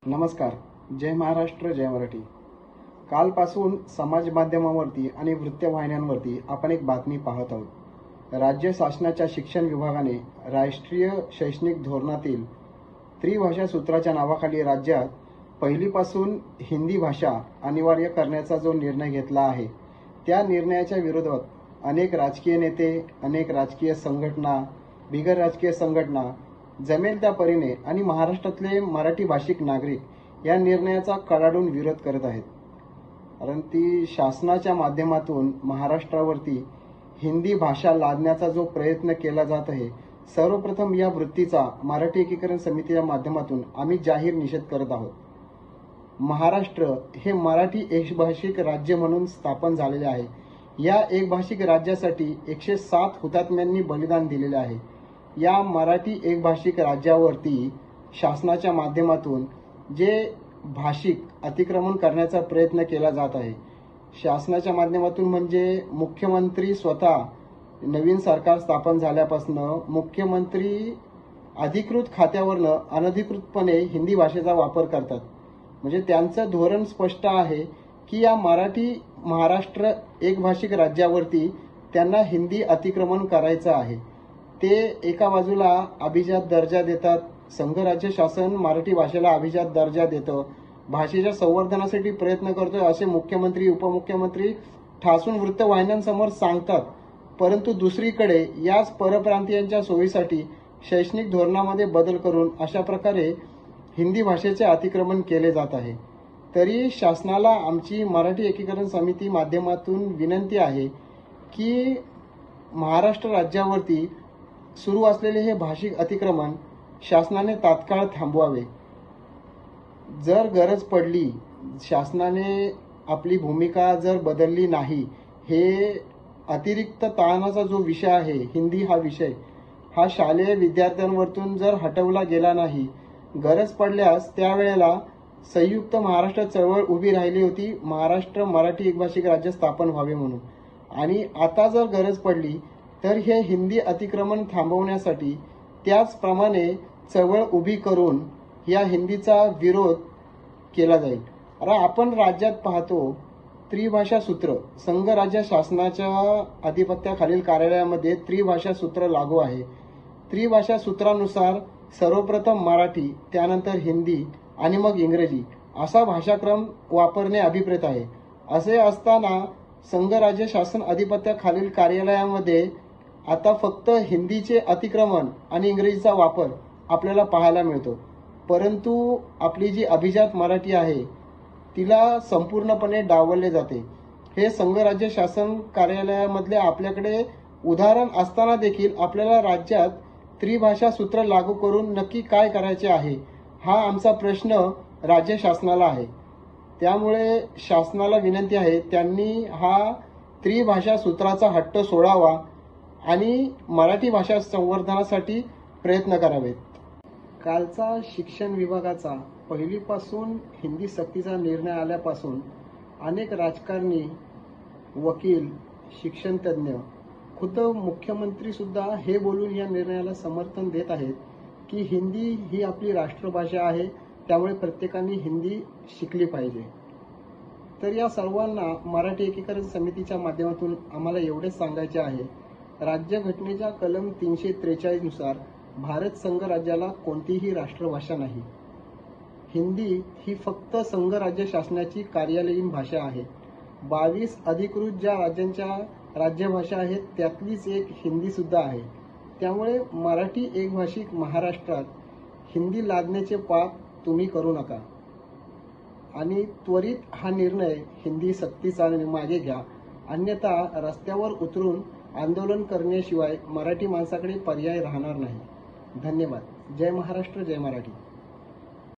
नमस्कार. जय महाराष्ट्र, जय मराठी. कालपासून समाज माध्यमांवरती आणि वृत्तवाहिन्यांवरती आपण एक बातमी पाहत आहोत. राज्य शासनाच्या शिक्षण विभागाने राष्ट्रीय शैक्षणिक धोरणातील त्रिभाषा सूत्राच्या नावाखाली राज्यात पहिलीपासून हिंदी भाषा अनिवार्य करण्याचा जो निर्णय घेतला आहे, त्या निर्णयाच्या विरोधात अनेक राजकीय नेते, अनेक राजकीय संघटना, बिगर राजकीय संघटना जमेल त्या परीने आणि महाराष्ट्रातले मराठी भाषिक नागरिक या निर्णयाचा कडाडून विरोध करत आहेत. कारण ती शासनाच्या माध्यमातून महाराष्ट्रावरती हिंदी भाषा लादण्याचा जो प्रयत्न केला जात आहे, सर्वप्रथम या वृत्तीचा मराठी एकीकरण समितीच्या माध्यमातून आम्ही जाहीर निषेध करत आहोत. महाराष्ट्र हे मराठी एकभाषिक राज्य म्हणून स्थापन झालेले आहे. या एकभाषिक राज्यासाठी 107 हुतात्म्यांनी बलिदान दिलेले आहे. या मराठी एकभाषिक राज्यावरती शासनाच्या माध्यमातून जे भाषिक अतिक्रमण करण्याचा प्रयत्न केला जात आहे, शासनाच्या माध्यमातून म्हणजे मुख्यमंत्री स्वतः नवीन सरकार स्थापन झाल्यापासून मुख्यमंत्री अधिकृत खात्यावरनं अनधिकृतपणे हिंदी भाषेचा वापर करतात. म्हणजे त्यांचं धोरण स्पष्ट आहे की या मराठी महाराष्ट्र एकभाषिक राज्यावरती त्यांना हिंदी अतिक्रमण करायचं आहे. ते एका बाजूला अभिजात दर्जा देतात, संघ राज्य शासन मराठी भाषेला अभिजात दर्जा देतं, भाषेच्या संवर्धनासाठी प्रयत्न करतोय असे मुख्यमंत्री उपमुख्यमंत्री ठासून वृत्तवाहिन्यांसमोर सांगतात. परंतु दुसरीकडे याच परप्रांतीयांच्या सोयीसाठी शैक्षणिक धोरणामध्ये बदल करून अशा प्रकारे हिंदी भाषेचे अतिक्रमण केले जात आहे. तरी शासनाला आमची मराठी एकीकरण समिती माध्यमातून विनंती आहे की महाराष्ट्र राज्यावरती सुरू असलेले हे भाषिक अतिक्रमण शासनाने तात्काळ थांबवावे. जर गरज पडली, शासनाने आपली भूमिका जर बदलली नाही, हे अतिरिक्त ताणाचा जो विषय आहे हिंदी हा विषय, हा शालेय विद्यार्थ्यांवरतून जर हटवला गेला नाही, गरज पडल्यास त्यावेळेला संयुक्त महाराष्ट्र चळवळ उभी राहिली होती, महाराष्ट्र मराठी एकभाषिक राज्य स्थापन व्हावे म्हणून. आणि आता जर गरज पडली तर हे हिंदी अतिक्रमण थांबवण्यासाठी त्याचप्रमाणे चळवळ उभी करून या हिंदीचा विरोध केला जाईल. आता आपण राज्यात पाहतो त्रिभाषा सूत्र, संघ राज्य शासनाच्या अधिपत्याखालील कार्यालयामध्ये त्रिभाषा सूत्र लागू आहे. त्रिभाषा सूत्रानुसार सर्वप्रथम मराठी, त्यानंतर हिंदी आणि मग इंग्रजी असा भाषाक्रम वापरणे अभिप्रेत आहे. असे असताना संघ राज्य शासन अधिपत्याखालील कार्यालयामध्ये आता फक्त हिंदीचे अतिक्रमण आणि इंग्रजीचा वापर आपल्याला पाहायला मिळतो. परंतु आपली जी अभिजात मराठी आहे तिला संपूर्णपणे डावलले जाते. हे संघ राज्य शासन कार्यालयामधले आपल्याकडे उदाहरण असताना देखील आपल्याला राज्यात त्रिभाषा सूत्र लागू करून नक्की काय करायचे आहे, हा आमचा प्रश्न राज्य शासनाला आहे. त्यामुळे शासनाला विनंती आहे त्यांनी हा त्रिभाषा सूत्राचा हट्ट सोडावा आणि मराठी भाषा संवर्धनासाठी प्रयत्न करावेत. कालचा शिक्षण विभागाचा पहिलीपासून हिंदी सक्तीचा निर्णय आल्यापासून अनेक राजकारणी, वकील, शिक्षणतज्ञ, खुद्द मुख्यमंत्री सुद्धा हे बोलून या निर्णयाला समर्थन देत आहेत की हिंदी ही आपली राष्ट्रभाषा आहे, त्यामुळे प्रत्येकाने हिंदी शिकली पाहिजे. तर या सर्वांना मराठी एकीकरण समितीच्या माध्यमातून आम्हाला एवढेच सांगायचे आहे, राज्यघटनेच्या कलम 343 नुसार भारत संघ राज्याला कोणतीही राष्ट्रभाषा नाही. हिंदी ही फक्त संघ राज्य शासनाची कार्यालयीन भाषा आहे. 22 अधिकृत ज्या राज्यांच्या राज्यभाषा आहेत त्यातलीच एक हिंदी सुद्धा आहे. त्यामुळे मराठी एकभाषिक महाराष्ट्रात हिंदी लादण्याचे पाप तुम्ही करू नका आणि त्वरित हा निर्णय हिंदी सक्तीचा मागे घ्या. अन्यथा रस्त्यावर उतरून आंदोलन करण्याशिवाय मराठी माणसाकडे पर्याय राहणार नाही. धन्यवाद. जय महाराष्ट्र, जय मराठी.